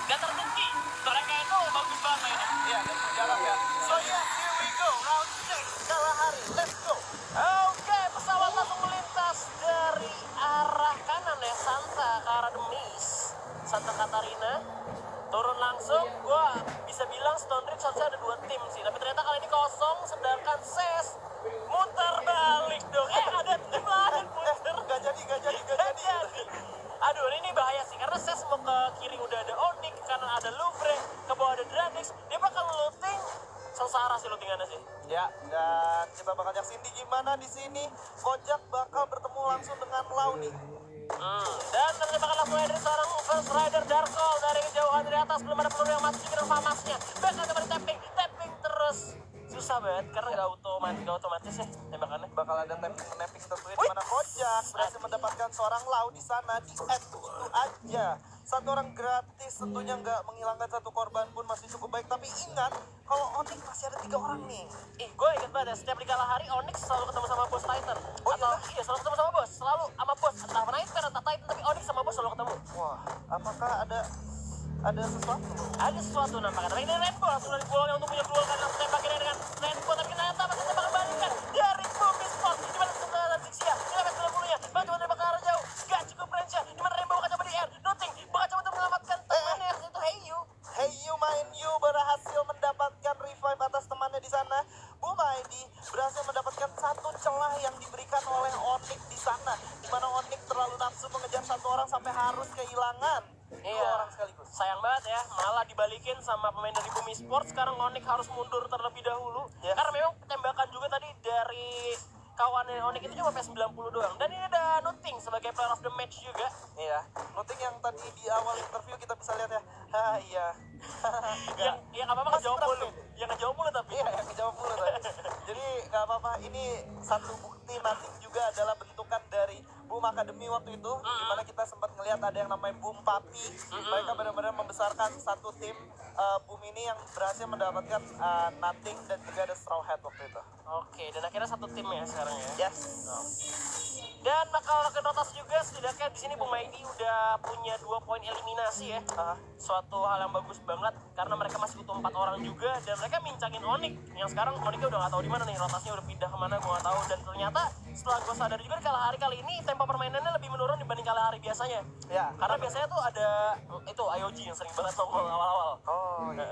Gak terbukti. Mereka itu bagus banget mainnya. Iya, dan berjalan ya. So yeah, here we go, round 6 Kalahari, let's go. Oke, pesawat langsung melintas dari arah kanan ya, Santa ke arah Demis. Santa Katarina turun langsung. Gua bisa bilang Stone Ridge harusnya ada 2 tim sih, tapi ternyata kali ini kosong, sedangkan SES muter balik dong. Ada tim lain muter. Gak jadi. Aduh, ini bahaya sih, karena SES mau ke kiri udah ada Onyx, ke kanan ada Louvre, ke bawah ada Dranix. Dia bakal looting, sengsara sih lootingannya sih. Ya, dan kita bakal nyaksiin di gimana di sini Kojak bakal bertemu langsung dengan Lau nih. Dan ternyata bakal langsung dari seorang First Rider Darkol dari kejauhan dari atas, belum ada peluru yang masuk juga famasnya. Bakal kembali tapping terus. Susah banget karena gak otomatis ya tembakannya. Bakal ada tapping tentunya di mana Kojak berhasil mendapatkan seorang Lau di sana di end itu aja. Satu orang gratis tentunya nggak menghilangkan satu korban pun masih cukup baik. Tapi ingat kalau Onyx masih ada 3 orang nih. Gue inget banget ya, setiap di Kalahari Onyx selalu ketemu sama bos Titan. Iya, selalu ketemu sama bos, selalu sama bos. Entah Nightmare, entah Titan, tapi Onyx sama bos selalu ketemu. Wah, apakah ada sesuatu? Ada sesuatu nampaknya. Tapi ini Rainbow langsung dari bolanya untuk punya keluar langsung tembakin dengan Rainbow, tapi ternyata masih tembakan balikan dari Bumi Sport. Di mana sebenarnya Zixia, di mana 90-nya, bakal coba tembak ke arah jauh, gak cukup range. Di mana Rainbow bakal coba di air, Nothing bakal coba untuk menyelamatkan temannya yang itu Heiyu main Yu berhasil mendapatkan revive atas temannya di sana. Bumaidi berhasil mendapatkan satu celah yang diberikan oleh Onyx di sana, di mana Onyx terlalu nafsu mengejar satu orang sampai harus kehilangan 2 orang sekaligus. Sayang banget ya, malah dibalikin sama pemain dari Bumi Sport. Sekarang Onyx harus mundur terlebih dahulu. Yes. Karena memang tembakan juga tadi dari kawannya Onyx itu cuma P90 doang. Dan ini ada Nothing sebagai player of the match juga. Iya, Nothing yang tadi di awal interview kita bisa lihat ya. Iya. Yang gak apa-apa kejawab mulu. Yang kejawab mulu tapi. Iya, yang kejawab mulu tadi. Jadi nggak apa-apa. Ini satu bukti Nothing juga adalah bentukan dari Boom Academy waktu itu, di mana kita sempat ngelihat ada yang namanya Boom Papi. Mereka benar-benar membesarkan satu tim Boom ini yang berhasil mendapatkan Nothing dan juga ada Straw Hat waktu itu. Oke, dan akhirnya satu tim ya sekarang ya. Yes. Dan bakal ke rotas juga, setidaknya di sini Bumaidi udah punya 2 poin eliminasi ya. Suatu hal yang bagus banget karena mereka masih butuh 4 orang juga dan mereka mincangin Onyx. Yang sekarang Onyxnya udah nggak tahu di mana nih, rotasnya udah pindah kemana gue nggak tahu. Dan ternyata setelah gue sadar juga di Kalahari kali ini tempo permainannya lebih menurun dibanding Kalahari biasanya. Ya. Karena biasanya tuh ada itu IOG yang sering banget nongol awal-awal. Oh iya.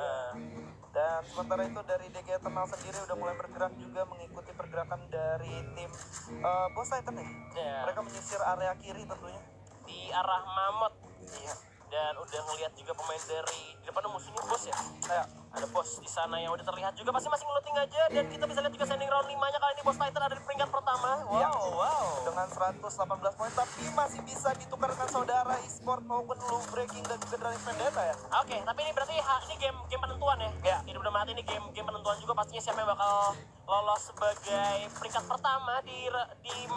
Dan sementara itu dari DG Eternal sendiri udah mulai bergerak juga mengikuti pergerakan dari tim Boss Titan ya. Yeah. Mereka menyisir area kiri tentunya. Di arah Mammoth. Iya. Dan udah ngelihat juga pemain dari di depan musuhnya bos ya. Kayak Ada bos di sana yang udah terlihat juga, pasti masih ngeluting aja. Dan kita bisa lihat juga standing round 5-nya kali ini Boss Titan ada di peringkat pertama. Wow. dengan 118 poin, tapi masih bisa ditukar dengan saudara e-sport maupun Low Breaking dan juga Drive Vendetta ya. Oke, tapi ini berarti ini game penentuan ya. Ya. Ini udah mati, ini game penentuan juga pastinya siapa yang bakal lolos sebagai peringkat pertama di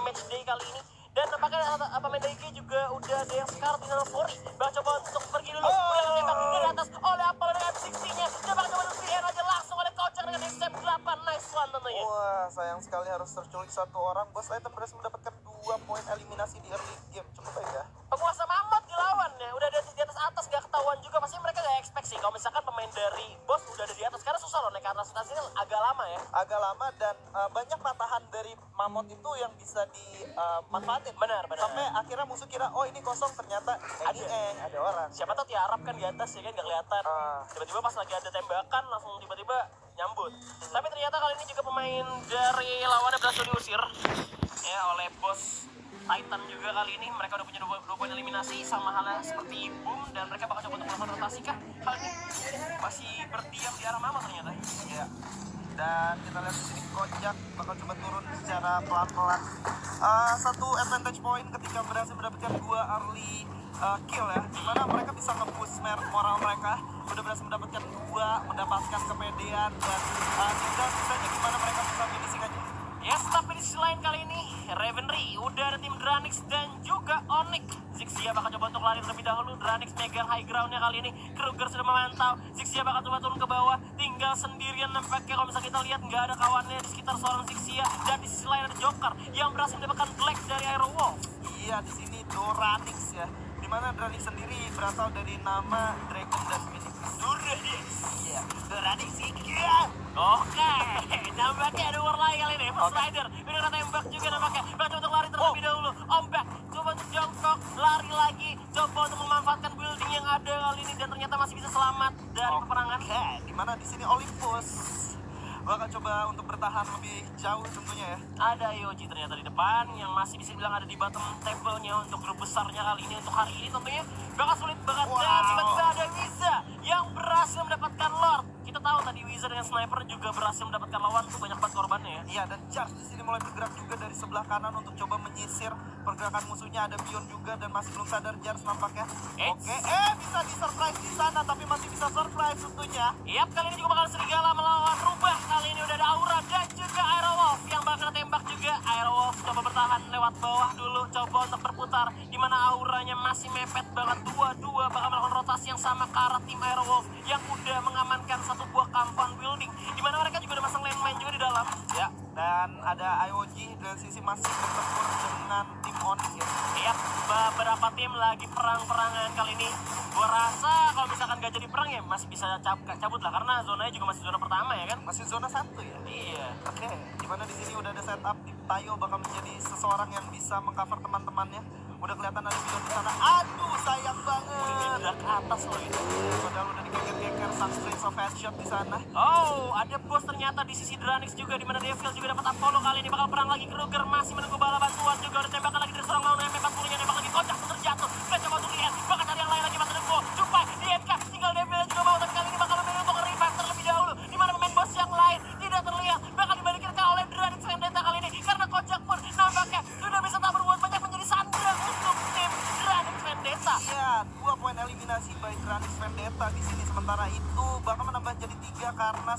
match day kali ini. Dan nampaknya pemain dari K juga udah ada yang sekarang di dalam Fori. Bakal coba untuk pergi dulu. Udah tembak dari atas oleh apa dengan M60-nya. Dia bakal coba untuk di aja langsung oleh Kocak dengan XM8. Nice one tentunya. Wah, sayang sekali harus terculik satu orang. Boss Titan berhasil mendapatkan 2 poin eliminasi di early game. Cukup baik ya. Penguasa Mammoth dilawan ya. Udah ada di atas gak ketahuan juga. Pasti mereka gak expect sih kalau misalkan pemain dari Boss udah ada di atas. Karena susah loh naik ke atas. Atasnya agak lama ya. Agak lama dan banyak patahan dari Mammoth itu yang bisa dimanfaatkan. Benar. Sampai akhirnya musuh kira, oh ini kosong, ternyata ada orang. Siapa tahu tiarap kan di atas ya kan, gak kelihatan. Tiba-tiba pas lagi ada tembakan langsung tiba-tiba nyambut. Tapi ternyata kali ini juga pemain dari lawannya berhasil diusir ya oleh bos Titan juga kali ini. Mereka udah punya 2 poin eliminasi sama halnya seperti Boom, dan mereka bakal coba untuk melakukan rotasi kah? Kali ini masih berdiam di arah Mama ternyata Ya. Dan kita lihat di sini Kojak bakal coba turun secara pelan-pelan. Satu advantage point ketika berhasil mendapatkan 2 early kill ya, dimana mereka bisa nge-boost moral mereka. Udah berhasil mendapatkan 2, mendapatkan kepedean dan tinggal saja gimana mereka bisa finishing aja. Yes, tapi di sisi lain kali ini Ravenry udah ada tim Dranix dan juga Onyx. Zixia bakal coba untuk lari terlebih dahulu. Dranix megang high groundnya kali ini. Kruger sudah memantau. Zixia bakal coba turun ke bawah. Tinggal sendirian nampaknya. Kalau misalnya kita lihat nggak ada kawannya di sekitar seorang Zixia. Dan di sisi lain ada Joker yang berhasil mendapatkan Black dari Aero Wolf. Iya, di sini Doranix ya. mana Drani sendiri berasal dari nama Dragon dan Phoenix. Duradis. Iya, Drani Sikian. Oke, nampaknya ada war lagi kali ini. First Rider, ini udah tembak juga nampaknya. Coba untuk lari terlebih dahulu. Ombak, coba untuk jongkok, lari lagi. Coba untuk memanfaatkan building yang ada kali ini dan ternyata masih bisa selamat dari peperangan. Oke, dimana di sini Olympus bakal coba untuk bertahan lebih jauh tentunya ya. Ada IOG ternyata di depan yang masih bisa bilang ada di bottom table-nya untuk grup besarnya kali ini untuk hari ini tentunya bakal sulit banget. Wow. Dan tiba-tiba ada Wiza yang berhasil mendapatkan Lord. Kita tahu tadi Wiza dengan Sniper juga berhasil mendapatkan lawan tuh banyak banget korbannya ya. Iya, dan Charge di sini mulai bergerak juga dari sebelah kanan untuk coba menyisir pergerakan musuhnya. Ada Bion juga dan masih belum sadar Charge nampaknya. Oke, bisa di surprise di sana tapi masih bisa surprise tentunya. Yap, kali ini juga bakal serigala melawan rubah. Kali ini udah ada Aura dan juga Aerowolf yang bakal tembak juga. Aerowolf coba bertahan lewat bawah dulu, coba untuk berputar. Dimana Auranya masih mepet banget, dua-dua bakal melakukan rotasi yang sama ke arah tim Aerowolf yang udah mengamankan satu buah compound building. Dimana mereka juga udah masang landmine juga di dalam. Ya, dan ada IOG dan sisi masih bertempur dengan tim Onyx ya. Yap, beberapa tim lagi perang-perangan kali ini. Gua rasa kalau misalkan gak jadi perang ya masih bisa cabut lah karena zonanya juga masih zona pertama ya kan. Masih zona 1 ya. Iya. Oke, dimana di sini udah ada setup tim Tayo bakal menjadi seseorang yang bisa mengcover teman-temannya. Udah kelihatan ada Bion di sana. Aduh, sayang banget. Udah ke atas loh itu. Padahal udah dikeker-keker Sunstreams of Headshot di sana. Oh, ada bos ternyata di sisi Dranix juga di mana Devil juga dapat Apollo kali ini bakal perang lagi. Kruger masih menunggu bala bantuan juga udah tembakan lagi dari seorang lawan MP40-nya nembak lagi kocak terjatuh. Dia coba untuk lihat, bakal cari yang lain lagi bakal nunggu. Jumpai di MK tinggal Devil juga mau tapi kali ini bakal memilih untuk revive terlebih dahulu. Di mana pemain bos yang lain tidak terlihat bakal dibalikin oleh Dranix Vendetta kali ini karena kocak pun nampaknya sudah bisa tak berbuat banyak menjadi sandera untuk tim Dranix Vendetta. Iya, 2 poin eliminasi by Dranix Vendetta di sini. Sementara itu bakal menambah jadi 3 karena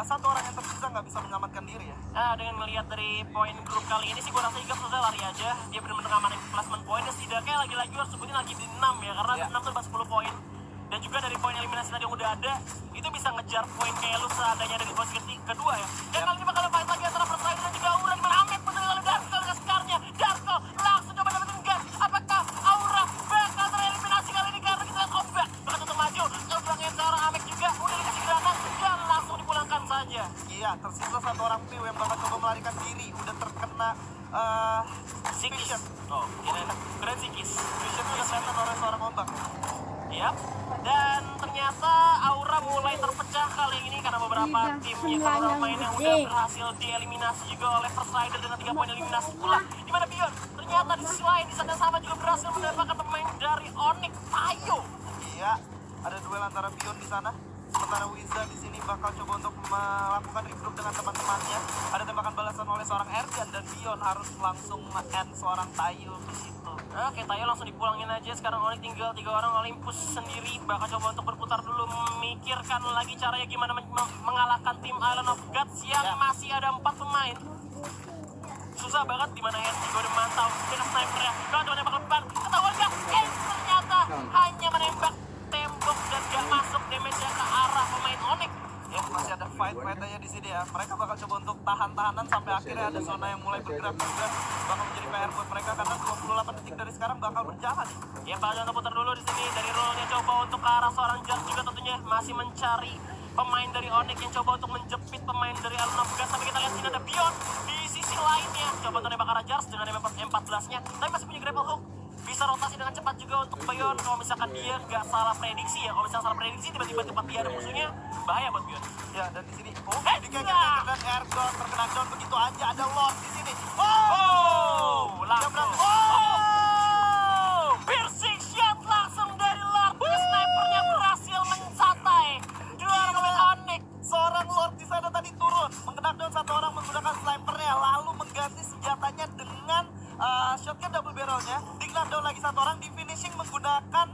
satu orang yang tersisa nggak bisa menyelamatkan diri ya. Nah, dengan melihat dari poin grup kali ini sih gue rasa Iga selesai lari aja. Dia benar-benar ngamanin placement poinnya. Setidaknya lagi-lagi harus sebutin lagi di 6 ya. Karena 6 tuh 10 poin. Dan juga dari poin eliminasi tadi yang udah ada, itu bisa ngejar poin kayak lu seadanya dari posisi kedua ya. Dan kali ini bakal fight lagi antara First Rider dan juga Aura. Dimana Amet bener oleh Darko dengan Scarnya. Darko langsung coba dapetin gas. Apakah Aura bakal tereliminasi kali ini karena kita lihat Ombak bakal tutup maju. Terbangnya ke arah Amet juga udah dikasih granat dan langsung dipulangkan saja. Iya, tersisa 1 orang PIW yang bakal coba melarikan diri. Udah terkena Sikis. Oh, keren Sikis. Vision udah kelihatan oleh seorang Ombak. Yap. Dan ternyata Aura mulai terpecah kali ini karena beberapa tim yang kalau mainnya udah berhasil dieliminasi juga oleh First Rider dengan 3 poin eliminasi pula. Dimana Bion ternyata di sisi lain di saat yang sama juga berhasil mendapatkan pemain dari Onyx Tayo. Iya, ada duel antara Bion di sana. Sementara Wiza di sini bakal coba untuk melakukan regroup dengan teman-temannya. Ada tembakan balasan oleh seorang Ergan dan Bion harus langsung nge-end seorang Tayo di situ. Oke, Tayo langsung dipulangin aja. Sekarang Onyx tinggal 3 orang. Olympus sendiri bakal coba untuk berputar dulu, memikirkan lagi caranya gimana mengalahkan tim Island of Gods yang masih ada 4 pemain. Susah banget dimana Henry gue udah mantau dengan sniper ya. Kalau coba nembak ke depan, ketahuan gak? Ternyata hanya menembak tembok dan gak masuk damage-nya ke arah pemain Onyx. Ya, masih ada fight aja di sini ya. Mereka bakal coba untuk tahan-tahanan sampai akhirnya ada zona yang mulai bergerak juga. Bakal menjadi PR buat mereka karena 28 detik dari sekarang bakal berjalan. Ya, bakal putar dulu di sini dari roll-nya coba untuk ke arah seorang Jar juga tentunya masih mencari pemain dari Onyx yang coba untuk menjepit pemain dari Island of Gods. Tapi kita lihat sini ada Bion di sisi lainnya. Coba untuk nembak ke arah Jars dengan M14-nya. Tapi masih punya grapple hook. Bisa rotasi dengan cepat juga untuk Bion kalau misalkan dia nggak salah prediksi ya. Kalau misalkan salah prediksi tiba-tiba tempat dia ada musuhnya, bahaya buat Bion. Ya, dan di sini dikejar-kejar dan Ergon terkena down begitu aja. Ada Lord di sini. Oh, langsung. Piercing shot langsung dari Lord. Snipernya berhasil mencatai 2 orang pemain Onyx. Seorang Lord di sana tadi turun, mengenak down 1 orang menggunakan snipernya, lalu mengganti senjatanya dengan shotgun double barrelnya. Di-knock down lagi 1 orang, di finishing menggunakan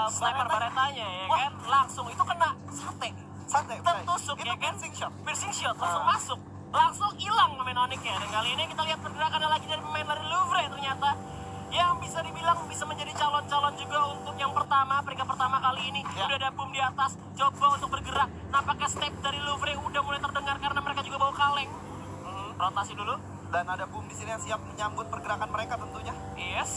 sniper baretanya ya kan, langsung itu kena sate tertusuk ya kan, piercing shot langsung masuk, langsung hilang pemain Onyx ya. Dan kali ini kita lihat pergerakannya lagi dari pemain dari Louvre ternyata yang bisa dibilang bisa menjadi calon-calon juga untuk yang pertama, peringkat pertama kali ini. Udah ada boom di atas, coba untuk bergerak. Nampaknya step dari Louvre udah mulai terdengar karena mereka juga bawa kaleng. Rotasi dulu. Dan ada boom di sini yang siap menyambut pergerakan mereka tentunya. Yes.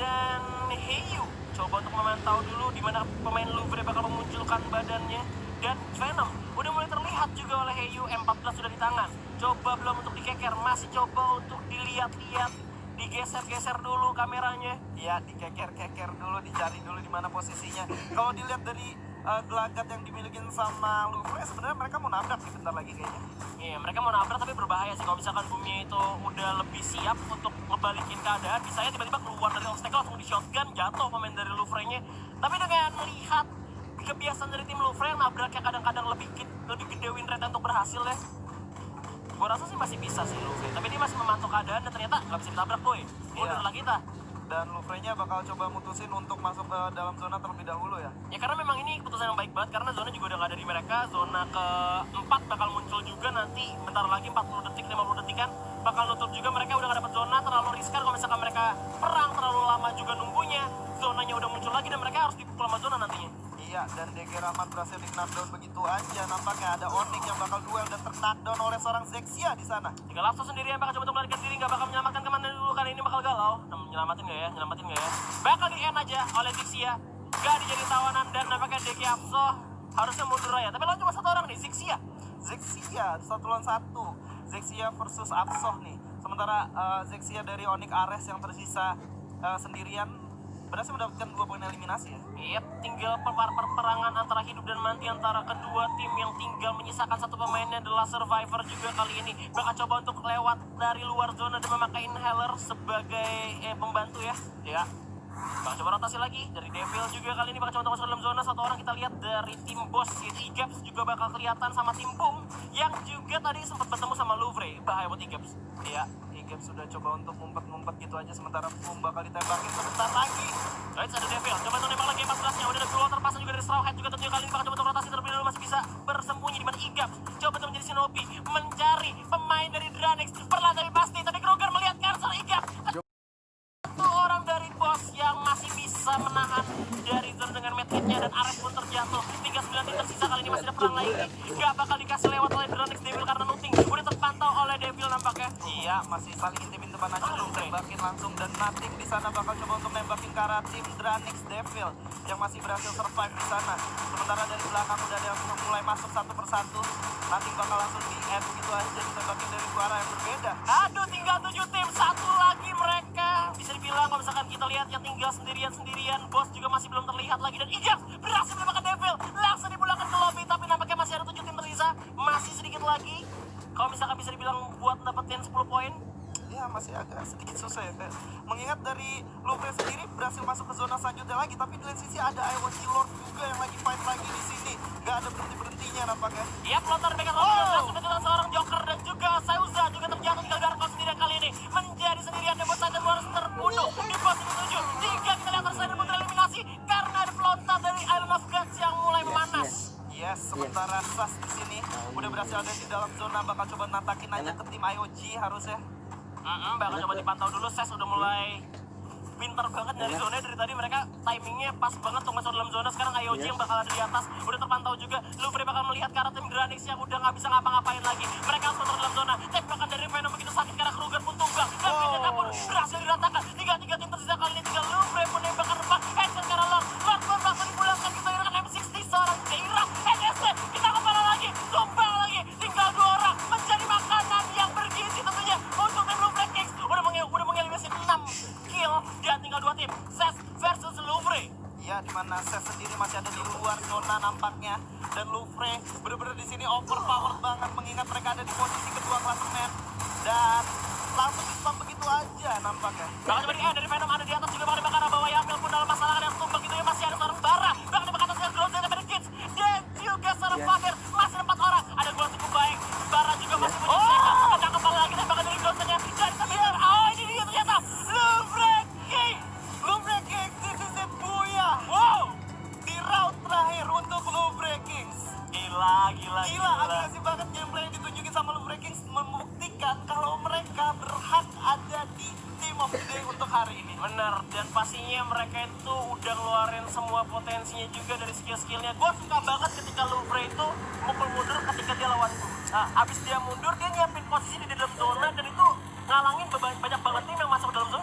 dan Heyu coba untuk memantau dulu di mana pemain Louvre bakal memunculkan badannya. Dan Venom udah mulai terlihat juga oleh Heyu, M14 sudah di tangan. Coba belum untuk dikeker, masih coba untuk dilihat-lihat, digeser-geser dulu kameranya. Ya, dikeker-keker dulu, dicari dulu di mana posisinya. Kalau dilihat dari gelagat yang dimiliki sama Louvre, sebenarnya mereka mau nabrak nih bentar lagi kayaknya. Iya, mereka mau nabrak tapi berbahaya sih. Kalau misalkan bumi itu udah lebih siap untuk ngebalikin keadaan, bisa aja tiba-tiba keluar dari obstacle langsung di shotgun, jatuh pemain dari Louvre-nya. Tapi dengan melihat kebiasaan dari tim Louvre yang nabraknya kadang-kadang lebih gede win rate untuk berhasil ya, gue rasa sih masih bisa sih Louvre. Tapi dia masih memantau keadaan dan ternyata nggak bisa ditabrak boy. Mundur lah kita. Dan Louvre-nya bakal coba mutusin untuk masuk ke dalam zona terlebih dahulu ya. Ya karena memang ini keputusan yang baik banget karena zona juga udah nggak ada di mereka. Zona keempat bakal muncul juga nanti bentar lagi 40 detik 50 detikan bakal nutup juga. Mereka udah nggak dapat zona, terlalu riskan kalau misalkan mereka perang terlalu lama juga nunggunya. Zonanya udah muncul lagi dan mereka harus dipukul sama zona nantinya. Iya, dan DG Rahmat berhasil di-knockdown begitu aja. Nampaknya ada Onyx yang bakal duel dan ter-knockdown oleh seorang Zexia di sana. Tinggal Lapso sendirian bakal coba untuk melarikan diri, nggak bakal menyelamatkan kemana dulu kali ini bakal galau. Nyelamatin nggak ya? Nyelamatin nggak ya? Bakal di-end aja oleh Zexia. Gak dijadi tawanan dan nampaknya DG Apso harusnya mundur aja. Tapi lawan cuma satu orang nih, Zexia. Zexia, 1 lawan 1. Zexia versus Apsoh nih. Sementara Zexia dari Onyx Ares yang tersisa sendirian berhasil mendapatkan 2 poin eliminasi ya. Iya, tinggal perperangan antara hidup dan mati antara kedua tim yang tinggal menyisakan satu pemainnya adalah Survivor juga kali ini. Bakal coba untuk lewat dari luar zona dan memakai inhaler sebagai pembantu ya. Ya. Bakal coba rotasi lagi dari Devil juga kali ini bakal coba untuk masuk ke dalam zona. Satu orang kita lihat dari tim bos yaitu Igaps juga bakal kelihatan sama tim Boom yang juga tadi sempat bertemu sama Louvre. Bahaya buat Igaps. Iya, Igaps sudah coba untuk ngumpet-ngumpet gitu aja sementara Boom bakal ditembakin sebentar lagi. Right, ada Devil. Coba untuk nembak lagi 14-nya. Udah ada keluar terpasang juga dari Straw Hat juga tentunya kali ini bakal coba untuk rotasi terlebih dahulu masih bisa bersembunyi di mana Igaps. Coba untuk menjadi Shinobi mencari pemain dari Dranix. Perlahan tapi pasti. Tapi Kroger melihat Cancel Igaps. Satu orang dari bos yang masih bisa menahan dari zona dengan medkitnya dan Ares pun terjatuh. Tinggal 9 tim tersisa kali ini masih ada perang lagi. Gak bakal dikasih lewat oleh Dranix Devil karena Nuting udah terpantau oleh Devil nampaknya. Iya, masih saling intip depan aja dulu tembakin langsung dan Nating di sana bakal coba untuk nembakin ke arah tim Dranix Devil yang masih berhasil survive di sana. Sementara dari belakang udah ada yang mulai masuk satu persatu. Nating bakal langsung di end gitu aja ditembakin dari suara yang berbeda. Aduh, tinggal 7 tim, satu lagi mereka. Bisa dibilang kalau misalkan kita lihat yang tinggal sendirian-sendirian, bos juga masih belum terlihat lagi dan Igaps berhasil menembakkan Devil. Langsung dipulangkan ke lobby tapi nampaknya masih ada 7 tim tersisa. Masih sedikit lagi. Kalau misalkan bisa dibilang buat dapetin 10 poin. Ya masih agak sedikit susah ya. Mengingat dari Louvre sendiri berhasil masuk ke zona selanjutnya lagi, tapi di lain sisi ada Iwatch Lord juga yang lagi fight lagi di sini. Gak ada berhenti-berhentinya nampaknya. Iya, pelontar Mega Rock sudah dengan seorang Joker dan juga Sauza juga terjatuh tinggal Darko sendirian kali ini. Menjadi sendirian dan Bos Titan harus terbunuh di posisi 7. Jika kita lihat terus ada pun tereliminasi karena ada pelontar dari Island of Gods yang mulai memanas. Yes, sementara Sas di sini udah berhasil ada di dalam zona, bakal coba natakin aja ke tim IOG harusnya. Bakal coba dipantau dulu. Ses udah mulai pinter banget dari zona. Dari tadi mereka timingnya pas banget untuk masuk dalam zona. Sekarang IOG yang bakal ada di atas udah terpantau juga. Louvre bakal melihat ke arah tim Dranix yang udah nggak bisa ngapa-ngapain lagi. Mereka harus masuk dalam zona. Tembakan dari Venom begitu sakit karena Kruger pun tumbang dan Vegeta pun berhasil diratakan. Tiga tim tersisa kali ini tinggal Louvre menembakkan depan. Headshot karena Lord pun langsung dipulangkan. Kita dengan M60 seorang Jaira. NSC kita kepala lagi, tumbang lagi. Tinggal 2 orang menjadi makanan yang bergizi tentunya untuk tim Louvre Kings. Udah mengeliminasi 6 kill dan tinggal 2 tim. Ses versus Louvre. Ya, di mana Ses sendiri masih ada di luar zona nampaknya, dan Louvre bener-bener di sini overpowered banget mengingat mereka ada di posisi kedua klasemen dan langsung dispam begitu aja nampaknya. Bakal coba di dari Venom ada di atas juga bakal dibakar bahwa Yamil pun dalam masalah yang tumbang gitu ya, masih ada seorang Bara bakal dibakar atas dengan Groza dan Kids dan juga seorang Fadir masih ada 4 orang. Ada gol cukup baik. Bara juga masih menyelesaikan menang kepala lagi dan bakal dari Grozanya dan Fadir. Oh, ini dia ternyata Louvre King. Louvre Kings, this is it, Booyah. Wow, Di round terakhir untuk Louvre Kings. gila. Agresif banget gameplay yang ditunjukin sama Louvre Kings membuktikan kalau mereka berhak ada di Team of the Day untuk hari ini. Bener, dan pastinya mereka itu udah ngeluarin semua potensinya juga dari skill-skillnya. Gue suka banget ketika Louvre itu mukul mundur ketika dia lawan gue. Nah, abis dia mundur, dia nyiapin posisi di dalam zona dan itu ngalangin banyak banget tim yang